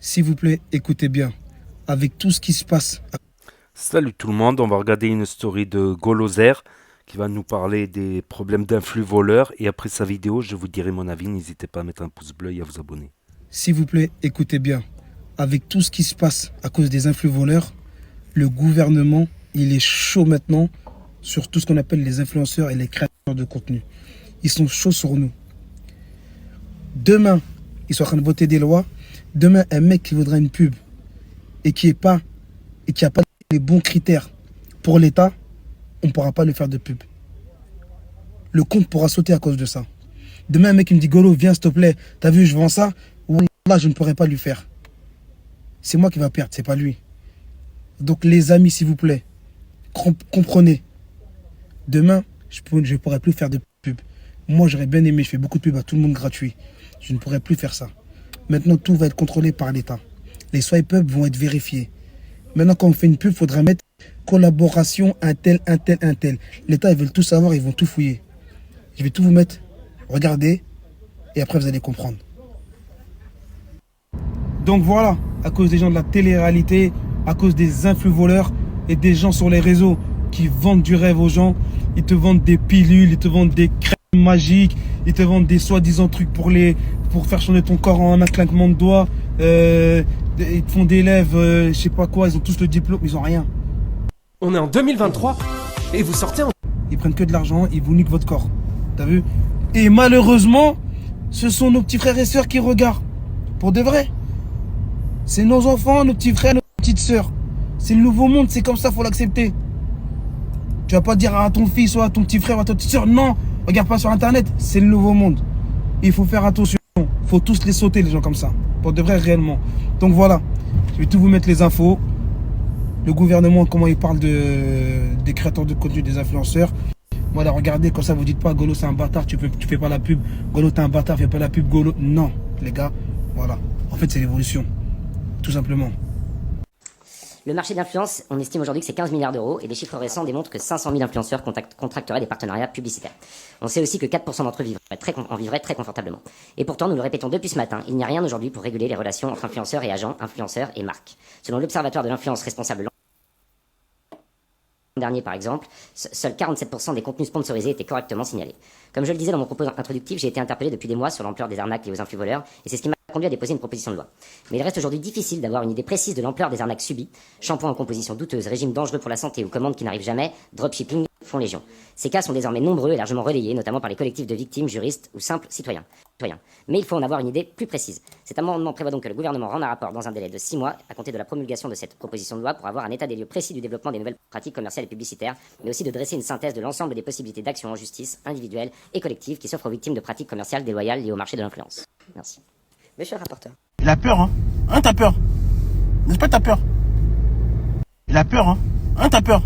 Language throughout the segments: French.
S'il vous plaît, écoutez bien. Avec tout ce qui se passe. Salut tout le monde, on va regarder une story de Golozer qui va nous parler des problèmes d'influx voleurs et après sa vidéo je vous dirai mon avis, n'hésitez pas à mettre un pouce bleu et à vous abonner. S'il vous plaît, écoutez bien. Avec tout ce qui se passe à cause des influx voleurs, le gouvernement, il est chaud maintenant sur tout ce qu'on appelle les influenceurs et les créateurs de contenu. Ils sont chauds sur nous. Demain, ils sont en train de voter des lois. Demain, un mec qui voudra une pub et qui n'a pas les bons critères pour l'État, on ne pourra pas lui faire de pub. Le compte pourra sauter à cause de ça. Demain, un mec qui me dit Golo, viens s'il te plaît, t'as vu, je vends ça. Là, je ne pourrai pas lui faire. C'est moi qui va perdre, c'est pas lui. Donc les amis, s'il vous plaît, comprenez. Demain, je ne pourrai plus faire de pub. Moi, j'aurais bien aimé, je fais beaucoup de pub à tout le monde gratuit. Je ne pourrai plus faire ça. Maintenant, tout va être contrôlé par l'État. Les swipe up vont être vérifiés. Maintenant, quand on fait une pub, il faudra mettre collaboration, un tel. L'État, ils veulent tout savoir, ils vont tout fouiller. Je vais tout vous mettre, regardez, et après vous allez comprendre. Donc voilà, à cause des gens de la télé-réalité, à cause des influx voleurs et des gens sur les réseaux qui vendent du rêve aux gens, ils te vendent des pilules, ils te vendent des crèmes magiques, ils te vendent des soi-disant trucs pour faire changer ton corps en un claquement de doigts, ils te font des lèvres, je sais pas quoi, ils ont tous le diplôme, ils ont rien. On est en 2023 et vous sortez en... Ils prennent que de l'argent, ils vous niquent votre corps. T'as vu? Et malheureusement, ce sont nos petits frères et sœurs qui regardent. Pour de vrai. C'est nos enfants, nos petits frères, nos petites sœurs. C'est le nouveau monde, c'est comme ça, faut l'accepter. Tu vas pas dire à ton fils ou à ton petit frère ou à ta petite sœur, non, regarde pas sur internet, c'est le nouveau monde. Il faut faire attention. Il faut tous les sauter, les gens comme ça. Pour de vrai, réellement. Donc voilà, je vais tout vous mettre les infos. Le gouvernement, comment il parle des créateurs de contenu, des influenceurs. Voilà, regardez, comme ça, vous dites pas, Golo, c'est un bâtard, tu fais pas la pub. Golo, t'es un bâtard, fais pas la pub, Golo. Non, les gars, voilà. En fait, c'est l'évolution. Tout simplement. Le marché de l'influence, on estime aujourd'hui que c'est 15 milliards d'euros et des chiffres récents démontrent que 500 000 influenceurs contracteraient des partenariats publicitaires. On sait aussi que 4% d'entre eux en vivraient très confortablement. Et pourtant, nous le répétons depuis ce matin, il n'y a rien aujourd'hui pour réguler les relations entre influenceurs et agents, influenceurs et marques. Selon l'Observatoire de l'influence responsable dernier par exemple, seuls 47% des contenus sponsorisés étaient correctement signalés. Comme je le disais dans mon propos introductif, j'ai été interpellé depuis des mois sur l'ampleur des arnaques liées aux influx voleurs, et c'est ce qui m'a conduit à déposer une proposition de loi. Mais il reste aujourd'hui difficile d'avoir une idée précise de l'ampleur des arnaques subies. Shampoing en composition douteuse, régime dangereux pour la santé ou commandes qui n'arrivent jamais, dropshipping font légion. Ces cas sont désormais nombreux et largement relayés, notamment par les collectifs de victimes, juristes ou simples citoyens. Mais il faut en avoir une idée plus précise. Cet amendement prévoit donc que le gouvernement rende un rapport dans un délai de 6 mois à compter de la promulgation de cette proposition de loi pour avoir un état des lieux précis du développement des nouvelles pratiques commerciales et publicitaires, mais aussi de dresser une synthèse de l'ensemble des possibilités d'action en justice, individuelle et collective qui s'offrent aux victimes de pratiques commerciales déloyales liées au marché de l'influence. Merci. Monsieur le rapporteur. Il a peur, hein? Hein, t'as peur? N'est-ce pas, t'as peur? Il a peur, hein? Hein, t'as peur?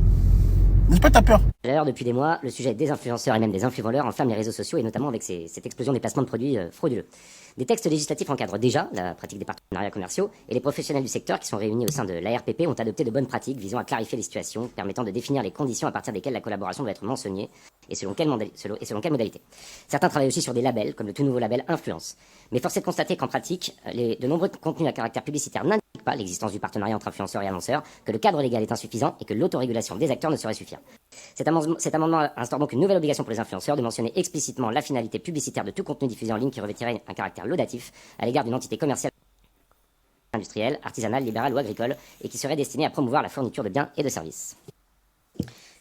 N'est-ce pas, t'as peur? D'ailleurs, depuis des mois, le sujet des influenceurs et même des influx voleurs enflamme les réseaux sociaux et notamment avec cette explosion des placements de produits frauduleux. Des textes législatifs encadrent déjà la pratique des partenariats commerciaux et les professionnels du secteur qui sont réunis au sein de l'ARPP ont adopté de bonnes pratiques visant à clarifier les situations, permettant de définir les conditions à partir desquelles la collaboration doit être mentionnée et selon quelle modalité. Certains travaillent aussi sur des labels, comme le tout nouveau label Influence. Mais force est de constater qu'en pratique, de nombreux contenus à caractère publicitaire n'indiquent pas l'existence du partenariat entre influenceurs et annonceurs, que le cadre légal est insuffisant et que l'autorégulation des acteurs ne saurait suffire. Cet amendement instaure donc une nouvelle obligation pour les influenceurs de mentionner explicitement la finalité publicitaire de tout contenu diffusé en ligne qui revêtirait un caractère laudatif à l'égard d'une entité commerciale, industrielle, artisanale, libérale ou agricole et qui serait destinée à promouvoir la fourniture de biens et de services.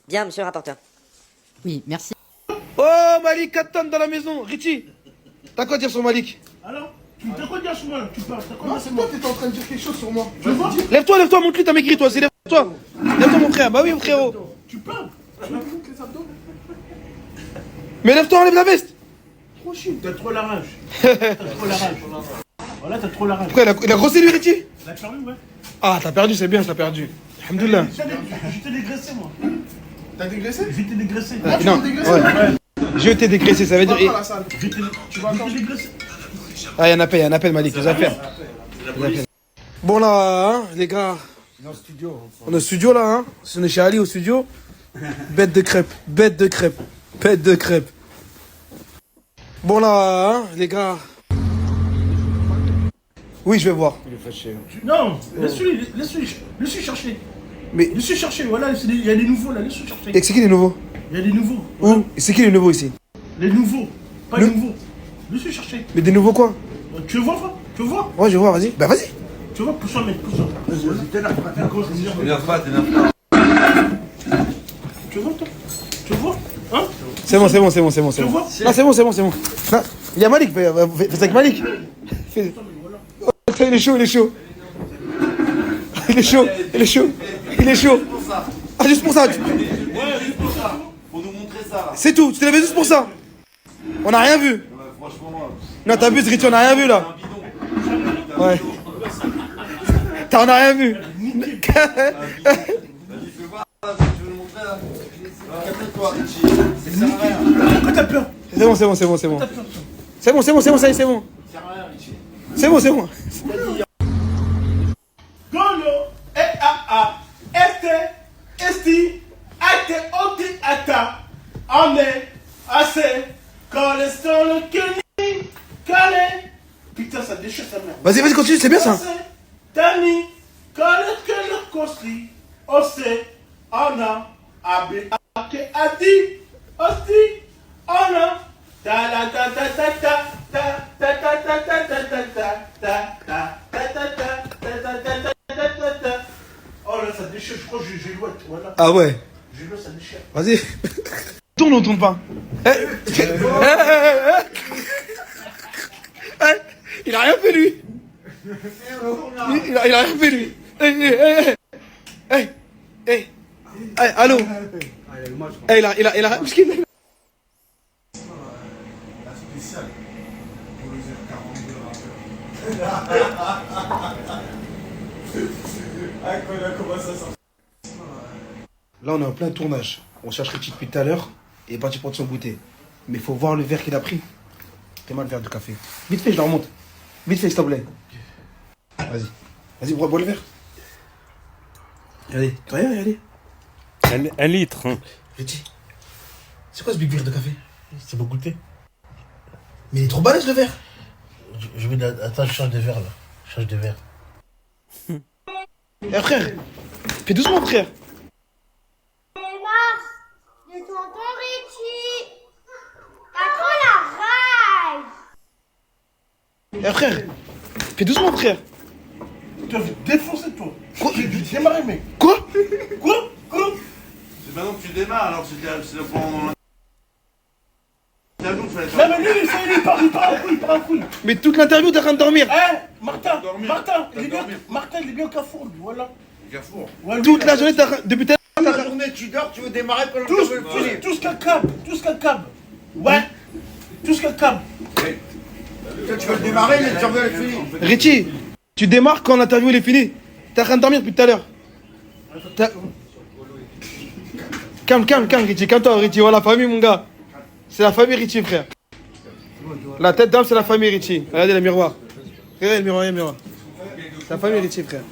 Bien, monsieur le rapporteur. Oui, merci. Oh, Malik, 4 tonnes dans la maison. Richie, t'as quoi à dire sur Malik? Alors? T'as quoi dire sur moi? Tu parles, t'as quoi Non, dire c'est sur toi, moi? t'étais en train de dire quelque chose sur moi. Tu vois? Lève-toi, montre-lui, t'as maigri, toi. C'est lève-toi. Lève-toi, mon frère. Bah oui, mon frérot. Tu parles? Tu me montres les abdos? Mais lève-toi, enlève la veste. Trop chiant. T'as trop la rage. T'as trop la rage. Voilà, t'as trop la rage. Pourquoi il a grossi, lui, Richie? T'as perdu, ouais. Ah, t'as perdu, c'est bien, t'as perdu. Alhamdoulilah. J'étais dégraissé, moi. T'as dégraissé? J'étais dégraissé. Non, ouais. Je t'ai dégraissé, ça veut dire. J'étais dégraissé. Ah, il y a un appel, Malik, les affaires. Bon, là, hein, les gars. On est au studio, là, hein. On est chez Ali au studio. Bête de crêpes. Bon, là, hein, les gars. Oui, je vais voir. Non, laisse-lui chercher. Mais Laisse-lui chercher, voilà, il y a des nouveaux là, laisse-lui chercher. et c'est qui les nouveaux? Il y a des nouveaux. Où? Et c'est qui les nouveaux ici? Les nouveaux, pas Le- les nouveaux. Laisse-lui chercher. Mais des nouveaux quoi? Tu veux voir, frère? Tu veux voir? Ouais, je vais voir, vas-y. Bah vas-y. Tu veux voir, pousse-toi, mec, pousse-toi. T'énerve pas, t'énerve pas. Tu veux voir, toi? Tu veux voir? Hein? C'est bon, c'est bon, c'est bon, c'est bon, c'est Tu bon. vois? Non, c'est bon, c'est bon, c'est bon. Non, il y a Malik, fais ça avec Malik. Fais- Oh, putain, il est chaud, il est chaud. Il est chaud, il est chaud, il est chaud. Ah, juste pour ça. Ouais, juste pour ça. Pour nous montrer ça là. C'est tout, tu te lèves juste pour ça. On n'a rien vu. Ouais, franchement, Non, t'as vu, Richie, on n'a rien vu là. un bidon. Ouais. On n'a rien vu. Vas-y, fais voir là, tu veux nous montrer là. Calme-toi, Richie. Ça sert à rien. Pourquoi t'as peur? C'est bon, c'est bon, c'est bon, c'est bon. T'as peur, toi? C'est bon, c'est bon, c'est bon, ça y est, c'est bon. Ça sert à rien, Richie. C'est bon, c'est bon. Golo, A, Esti, Ate, Oti, Ata, Ame, Assez, Cholestérol, Kenny, Calais. Putain, ça déchire sa mère. Vas-y, vas-y, continue, c'est bien ça. Assez, Tani, Cholestérol, Kosli, Ose, Ana, Abe, Ake, Adi, Osti, Ana, ta la ta ta ta ta ta ta ta ta ta ta ta ta ta ta ta. Oh là, ça déchire, je crois que j'ai l'ouette, voilà. Ah ouais. J'ai l'ouette, ça déchire. Vas-y. Tourne ou on tourne pas? Il a rien fait lui. Il a rien fait lui. Allô. Il a parce qu'il- Là, on est en plein tournage. On cherche Richie depuis tout à l'heure. Il est parti prendre son goûter. Mais il faut voir le verre qu'il a pris. Fais-moi le verre de café. Vite fait, je le remonte. Vite fait, s'il te plaît. Vas-y. Vas-y, bois le verre. Regardez. Regardez. Un litre. Hein. Richie. C'est quoi ce big verre de café? C'est pour goûter. Mais il est trop balèze le verre. Je vais. Attends, je change de verre là. Je change de verre. Eh frère. Fais doucement, frère. Le tonton Richie. T'as trop la rage. Eh frère. Fais doucement, frère. Tu vas te défoncer, toi. Quoi? J'ai dû démarrer, mec. Quoi? Quoi? C'est maintenant que tu démarres alors que c'est pendant l'interview qu'il fallait Non, faire. mais lui, ça y est, il part en couille. Mais toute l'interview, t'es en train de dormir. Eh, Martin, Dormir. Martin, il est T'as bien, dormi. Martin, il est bien au carrefour, lui, voilà. Carrefour. Ouais, lui, Toute là, la journée, t'es en train... Depuis tout à l'heure. La journée, tu dors, tu veux démarrer pendant Tout que ce tu veux finir. tout ce qu'un câble. Ouais, tout ce qu'un câble. Toi, tu veux le démarrer, mais tu veux le finir. Richie, tu démarres quand l'interview est finie. T'es en train de dormir depuis tout à l'heure. Calme, Richie, calme-toi, Richie. Voilà, la famille, mon gars. C'est la famille, Richie, frère. La tête d'âme, c'est la famille, Richie. Regardez le miroir. Regardez le miroir. C'est la famille, Richie, frère.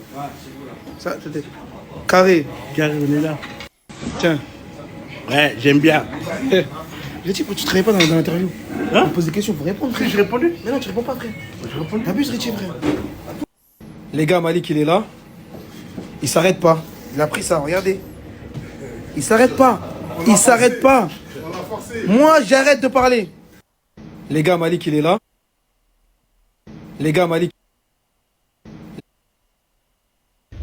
Ça, c'était carré. Carré, on est là. Tiens. Ouais, j'aime bien. Richie, pourquoi tu te réveilles pas dans l'interview? Hein? On pose des questions, faut répondre, frère. J'ai répondu? Mais non, tu réponds pas, frère. J'ai répondu. T'abuses, Richie, frère. Les gars, Malik, il est là. Il s'arrête pas. Il a pris ça, regardez. Il s'arrête pas. Il s'arrête pas. Moi, j'arrête de parler. Les gars, Malik, il est là. Les gars, Malik.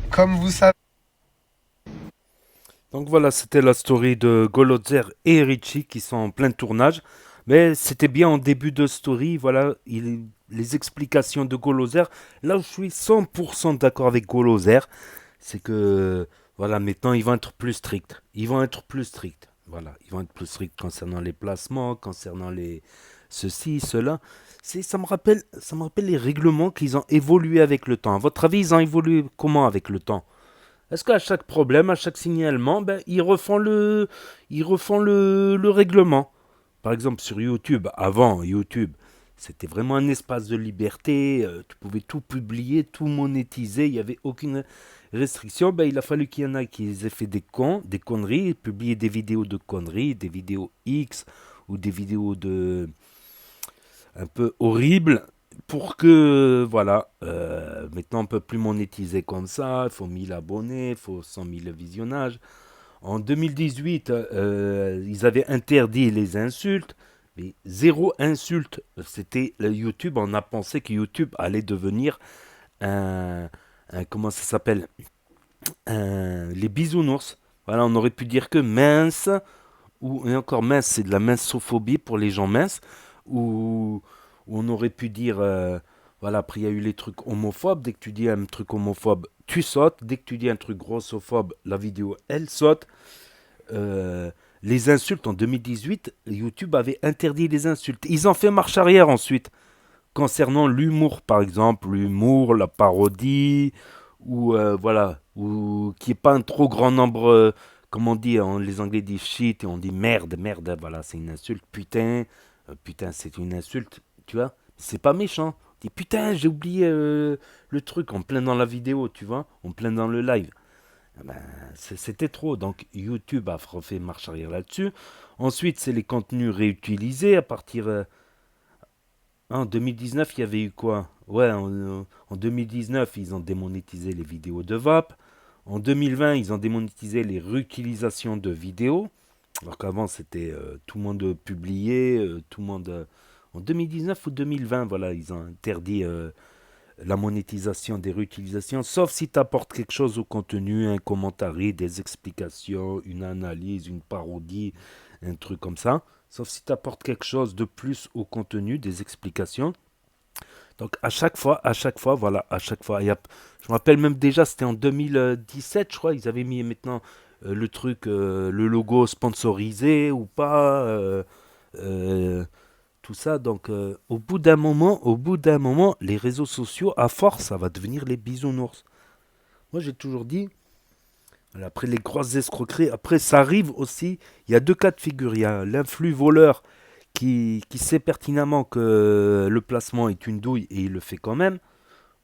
Comme vous savez. Donc voilà, c'était la story de Golotzer et Richie qui sont en plein tournage. Mais c'était bien en début de story, voilà, les explications de Golotzer. Là où je suis 100% d'accord avec Golotzer, c'est que, voilà, maintenant ils vont être plus stricts. Voilà, ils vont être plus stricts concernant les placements, concernant les ceci, cela. Ça me rappelle les règlements qu'ils ont évolué avec le temps. À votre avis, ils ont évolué comment avec le temps? Est-ce qu'à chaque problème, à chaque signalement, ils refont le règlement? Par exemple, sur YouTube, avant YouTube, c'était vraiment un espace de liberté. Tu pouvais tout publier, tout monétiser. Il n'y avait aucune restriction. Il a fallu qu'il y en a qui aient fait des conneries, publier des vidéos de conneries, des vidéos X ou des vidéos un peu horribles. pour que, voilà, maintenant on peut plus monétiser comme ça, il faut 1000 abonnés, il faut 100 000 visionnages. En 2018, ils avaient interdit les insultes, mais zéro insulte. C'était YouTube, on a pensé que YouTube allait devenir un, comment ça s'appelle, les bisounours. Voilà, on aurait pu dire que mince, ou et encore mince, c'est de la minceophobie pour les gens minces, ou on aurait pu dire, voilà, après il y a eu les trucs homophobes, dès que tu dis un truc homophobe, tu sautes, dès que tu dis un truc grossophobe, la vidéo, elle saute. Euh, les insultes en 2018, YouTube avait interdit les insultes. Ils ont fait marche arrière ensuite, concernant l'humour, par exemple, l'humour, la parodie, ou voilà, ou qui est pas un trop grand nombre, comme on dit, les Anglais disent shit et on dit merde, merde, voilà, c'est une insulte, putain, putain, c'est une insulte, tu vois, c'est pas méchant. On dit putain, j'ai oublié le truc en plein dans la vidéo, tu vois, en plein dans le live. Ah ben, c'était trop, donc YouTube a refait marche arrière là-dessus. Ensuite, c'est les contenus réutilisés à partir. En 2019, il y avait eu quoi? Ouais, en 2019, ils ont démonétisé les vidéos de VAP. En 2020, ils ont démonétisé les réutilisations de vidéos. Alors qu'avant, c'était tout le monde publié, tout le monde. En 2019 ou 2020, voilà, ils ont interdit la monétisation des réutilisations, sauf si tu apportes quelque chose au contenu, un commentaire, des explications, une analyse, une parodie, un truc comme ça. Sauf si tu apportes quelque chose de plus au contenu, des explications. Donc à chaque fois, voilà, à chaque fois. Je me rappelle même déjà, c'était en 2017, je crois, ils avaient mis maintenant le truc, le logo sponsorisé ou pas, euh, tout ça. Donc au bout d'un moment, les réseaux sociaux, à force, ça va devenir les bisounours. Moi, j'ai toujours dit, voilà, après les grosses escroqueries, après ça arrive aussi, il y a deux cas de figure. Il y a l'influx voleur qui sait pertinemment que le placement est une douille et il le fait quand même,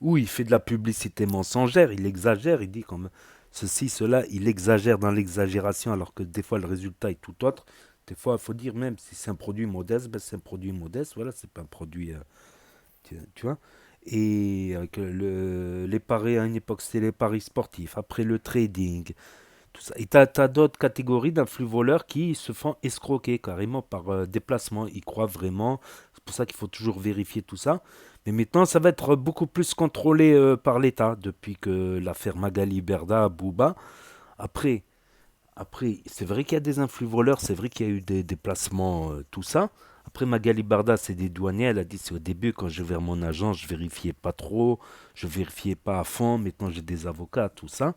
ou il fait de la publicité mensongère, il exagère, il dit comme ceci, cela, il exagère dans l'exagération alors que des fois le résultat est tout autre. Des fois, il faut dire même si c'est un produit modeste, ben c'est un produit modeste, voilà, c'est pas un produit, tu vois. Et avec les paris à une époque, c'était les paris sportifs, après le trading, tout ça. Et t'as d'autres catégories d'influx voleurs qui se font escroquer carrément par déplacement. Ils croient vraiment. C'est pour ça qu'il faut toujours vérifier tout ça. Mais maintenant, ça va être beaucoup plus contrôlé par l'État depuis que l'affaire Magali Berda, Bouba. Après, c'est vrai qu'il y a des influx voleurs, c'est vrai qu'il y a eu des déplacements, tout ça. Après, Magali Berda, c'est des douaniers. Elle a dit c'est au début, quand je vais vers mon agent, je vérifiais pas trop, je vérifiais pas à fond. Maintenant, j'ai des avocats, tout ça.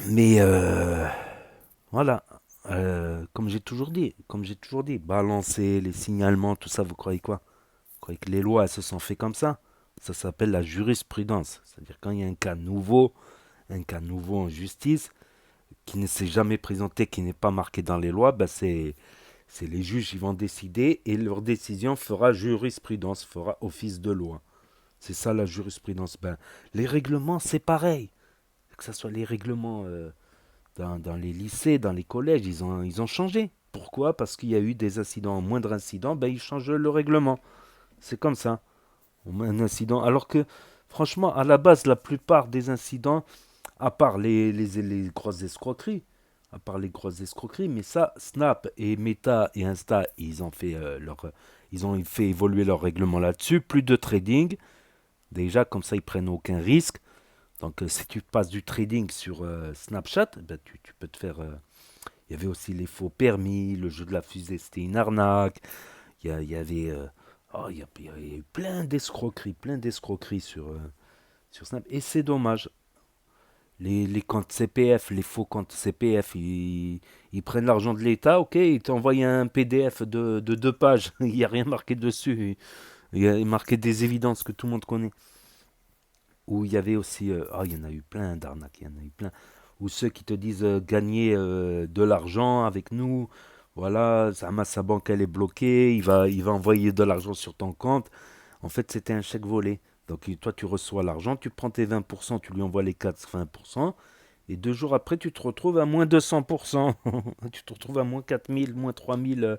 Mais voilà, comme j'ai toujours dit, balancer les signalements, tout ça, vous croyez quoi? Vous croyez que les lois, elles se sont faites comme ça? Ça s'appelle la jurisprudence. C'est-à-dire quand il y a un cas nouveau en justice, qui ne s'est jamais présenté, qui n'est pas marqué dans les lois, ben c'est les juges qui vont décider et leur décision fera jurisprudence, fera office de loi. C'est ça la jurisprudence. Ben, les règlements, c'est pareil. Que ce soit les règlements dans les lycées, dans les collèges, ils ont changé. Pourquoi? Parce qu'il y a eu des incidents, moindre incident, ben ils changent le règlement. C'est comme ça. Un incident. Alors que, franchement, à la base, la plupart des incidents, à part les grosses escroqueries, mais ça, Snap et Meta et Insta, ils ont fait évoluer leur règlement là-dessus. Plus de trading. Déjà, comme ça, ils prennent aucun risque. Donc, si tu passes du trading sur Snapchat, ben, tu peux te faire. Il y avait aussi les faux permis, le jeu de la fusée, c'était une arnaque. Il y avait. Il y a eu plein d'escroqueries sur Snap. Et c'est dommage. Les comptes CPF, les faux comptes CPF, ils prennent l'argent de l'État, ok, ils t'envoient un PDF de 2 pages, il n'y a rien marqué dessus. Il y a marqué des évidences que tout le monde connaît. Où il y avait aussi, il y en a eu plein d'arnaques, il y en a eu plein. Ou ceux qui te disent gagner de l'argent avec nous, voilà, sa banque elle est bloquée, il va envoyer de l'argent sur ton compte. En fait, c'était un chèque volé. Donc toi, tu reçois l'argent, tu prends tes 20%, tu lui envoies les 80%, et 2 jours après, tu te retrouves à moins 200%. Tu te retrouves à moins 4000, moins 3000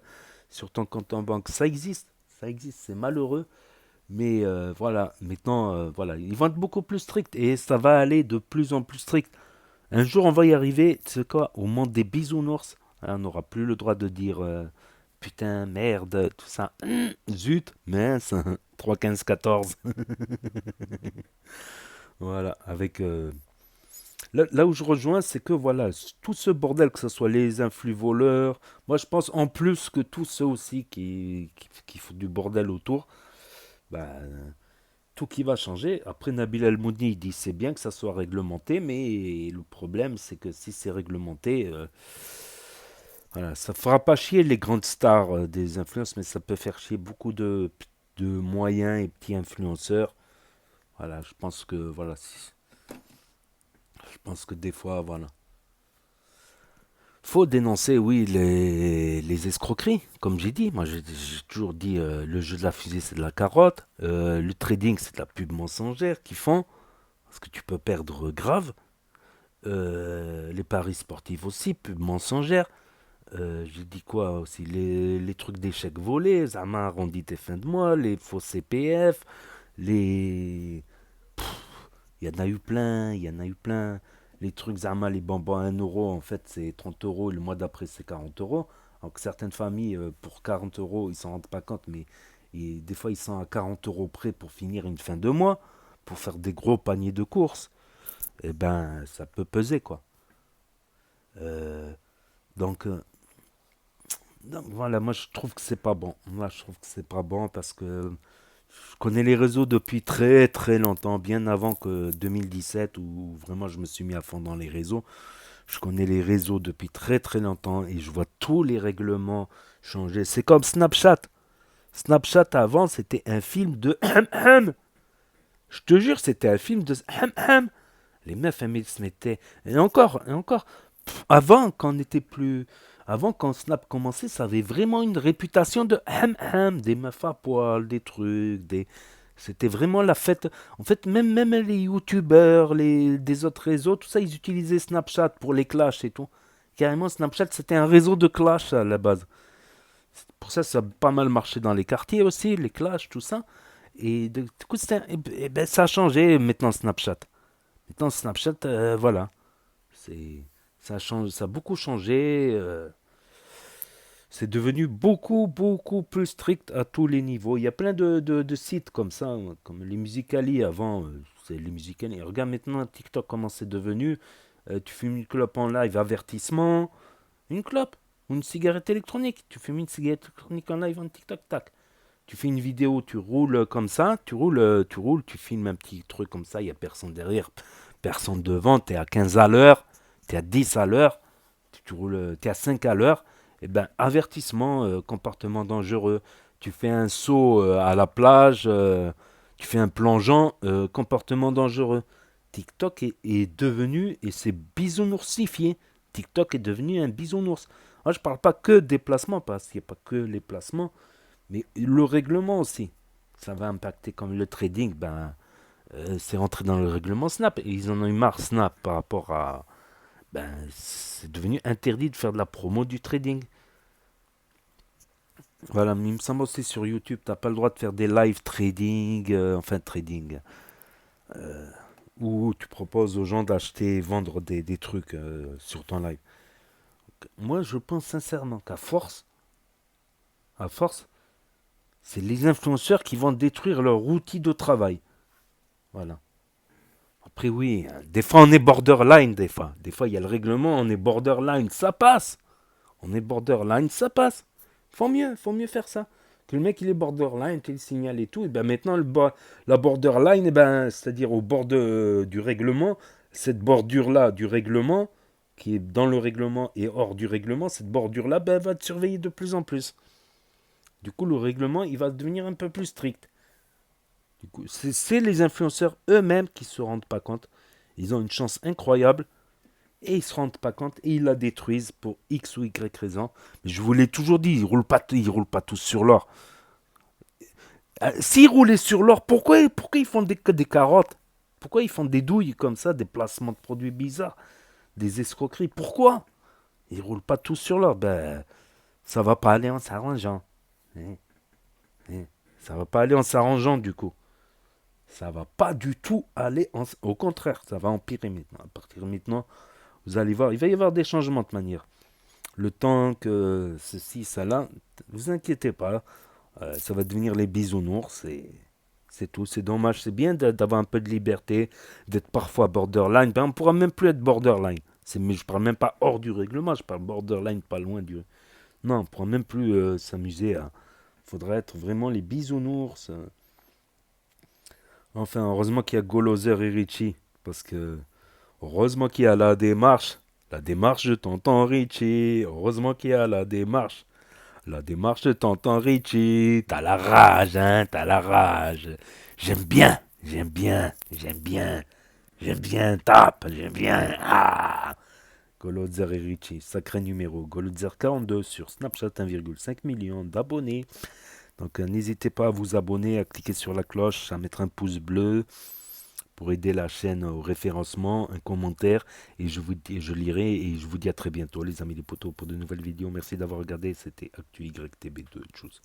sur ton compte en banque. Ça existe. ça existe, c'est malheureux. Mais voilà, maintenant, voilà, ils vont être beaucoup plus stricts et ça va aller de plus en plus strict. Un jour, on va y arriver, tu sais quoi, au monde des bisounours. Hein, on n'aura plus le droit de dire putain, merde, tout ça. Zut, mince, 3, 15, 14. Voilà, avec. Là où je rejoins, c'est que voilà, tout ce bordel, que ce soit les influx voleurs, moi je pense en plus que tous ceux aussi qui font du bordel autour, bah, tout qui va changer. Après, Nabil El-Mouni il dit c'est bien que ça soit réglementé, mais le problème c'est que si c'est réglementé, voilà, ça fera pas chier les grandes stars des influences, mais ça peut faire chier beaucoup de moyens et petits influenceurs. Voilà, je pense que voilà, je pense que des fois, voilà. Faut dénoncer, oui, les escroqueries, comme j'ai dit. Moi, j'ai toujours dit, le jeu de la fusée, c'est de la carotte. Le trading, c'est de la pub mensongère qu'ils font, parce que tu peux perdre grave. Les paris sportifs aussi, pub mensongère. J'ai dit quoi aussi, les trucs d'échecs volés, Zama arrondit tes fins de mois, les faux CPF, les... Il y en a eu plein, il y en a eu plein. Les trucs Zama, les bonbons à 1 euro, en fait, c'est 30 euros, et le mois d'après, c'est 40 euros. Alors que certaines familles, pour 40 euros, ils s'en rendent pas compte, mais des fois, ils sont à 40 euros près pour finir une fin de mois, pour faire des gros paniers de courses. Eh ben, ça peut peser, quoi. Euh, donc, euh, donc, voilà, moi, je trouve que c'est pas bon. Moi, je trouve que c'est pas bon parce que je connais les réseaux depuis très très longtemps, bien avant que 2017 où vraiment je me suis mis à fond dans les réseaux. Je connais les réseaux depuis très très longtemps et je vois tous les règlements changer. C'est comme Snapchat. Snapchat avant c'était un film de Je te jure, c'était un film de Les meufs, elles se mettaient. Et encore. Avant, quand on était plus. Avant, quand Snap commençait, ça avait vraiment une réputation de des meufs à poil, des trucs, des. C'était vraiment la fête. En fait, même les youtubeurs, des autres réseaux, tout ça, ils utilisaient Snapchat pour les clashs et tout. Carrément, Snapchat, c'était un réseau de clash à la base. Pour ça, ça a pas mal marché dans les quartiers aussi, les clashs, tout ça. Et du coup, ben, ça a changé maintenant Snapchat. Maintenant Snapchat, voilà. Ça a changé, ça a beaucoup changé. C'est devenu beaucoup plus strict à tous les niveaux. Il y a plein de sites comme ça, hein, comme les Musicali avant. C'est les Musicali. Regarde maintenant TikTok comment c'est devenu. Tu fumes une clope en live, avertissement. Une clope ou une cigarette électronique. Tu fumes une cigarette électronique en live en TikTok, tac. Tu fais une vidéo, tu roules comme ça, tu filmes un petit truc comme ça, il n'y a personne derrière, personne devant, tu es à 15 à l'heure, tu es à 10 à l'heure, tu roules, tu es à 5 à l'heure, et ben avertissement, comportement dangereux. Tu fais un saut à la plage, tu fais un plongeon, comportement dangereux. TikTok est devenu, et c'est bisounoursиfié, TikTok est devenu un bisounours. Moi je parle pas que des placements, parce qu'il n'y a pas que les placements, mais le règlement aussi, ça va impacter comme le trading, ben, c'est rentré dans le règlement Snap. Et ils en ont eu marre, Snap, par rapport à... Ben, c'est devenu interdit de faire de la promo du trading. Voilà, mais il me semble aussi sur YouTube, t'as pas le droit de faire des live trading, trading, où tu proposes aux gens d'acheter et vendre des trucs sur ton live. Moi, je pense sincèrement à force, c'est les influenceurs qui vont détruire leur outil de travail. Voilà. Après, oui, hein, des fois on est borderline, des fois. Des fois, il y a le règlement, on est borderline, ça passe. On est borderline, ça passe. Faut mieux faire ça. Que le mec, il est borderline, qu'il signale et tout. Et ben maintenant, la borderline, et ben, c'est-à-dire au bord du règlement, cette bordure-là du règlement, qui est dans le règlement et hors du règlement, cette bordure-là, ben, va te surveiller de plus en plus. Du coup, le règlement, il va devenir un peu plus strict. Du coup, c'est les influenceurs eux-mêmes qui ne se rendent pas compte. Ils ont une chance incroyable et ils ne se rendent pas compte et ils la détruisent pour X ou Y raison. Mais je vous l'ai toujours dit, ils roulent pas tous sur l'or. S'ils roulaient sur l'or, pourquoi ils font que des carottes? Pourquoi ils font des douilles comme ça, des placements de produits bizarres, des escroqueries? Pourquoi ils roulent pas tous sur l'or? Ben, ça va pas aller en s'arrangeant. Hein, hein. Ça va pas aller en s'arrangeant du coup. Ça va pas du tout aller au contraire, ça va empirer maintenant. À partir de maintenant, vous allez voir, il va y avoir des changements de manière. Le temps que ceci, ça là, vous inquiétez pas, ça va devenir les bisounours et c'est tout. C'est dommage, c'est bien d'avoir un peu de liberté, d'être parfois borderline. Ben, on pourra même plus être borderline. Mais je parle même pas hors du règlement, je parle borderline, pas loin du. Non, on pourra même plus s'amuser à. Faudrait être vraiment les bisounours. Enfin, heureusement qu'il y a Golozer et Richie. Parce que, heureusement qu'il y a la démarche. La démarche de tonton Richie. Heureusement qu'il y a la démarche. La démarche de tonton Richie. T'as la rage, hein, t'as la rage. J'aime bien, j'aime bien, j'aime bien. J'aime bien, tape, j'aime bien. Ah Golozer et Richie, sacré numéro. Golozer 42 sur Snapchat, 1,5 million d'abonnés. Donc n'hésitez pas à vous abonner, à cliquer sur la cloche, à mettre un pouce bleu pour aider la chaîne au référencement, un commentaire et je lirai et je vous dis à très bientôt les amis des potos pour de nouvelles vidéos. Merci d'avoir regardé, c'était Actu YTB2. Tchuss.